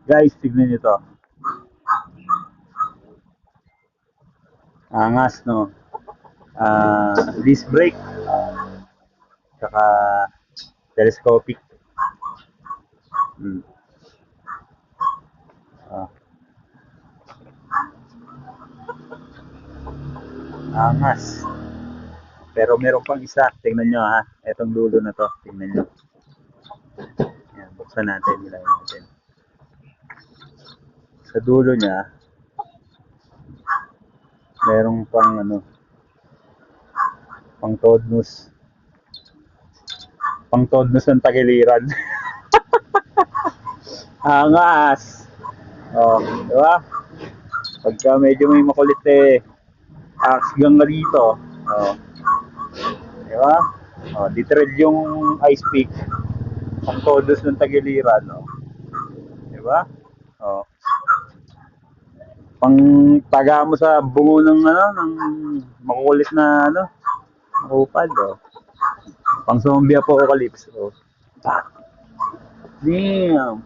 Guys, tignan nyo to. Angas, no? Disc brake. Saka telescopic. Hmm. Ah, angas. Pero meron pang isa. Tingnan nyo ha. Etong dulo na to. Tingnan nyo. Yan, buksan natin. Bilangin natin. Sa dulo niya, merong pang ano, pang todnus. Pang todnus ng tagiliran. Angas. Oh, di ba? Pagka medyo may makulit aksgang nga dito. Oh, di ba? Oh, ditred yung ice pick. Pang todnus ng tagiliran, oh. Di ba? Oh, pang taga mo sa bungo ng ano, ng makukulit na ano, kupal, oh. Pang zombie apocalypse, oh. Damn.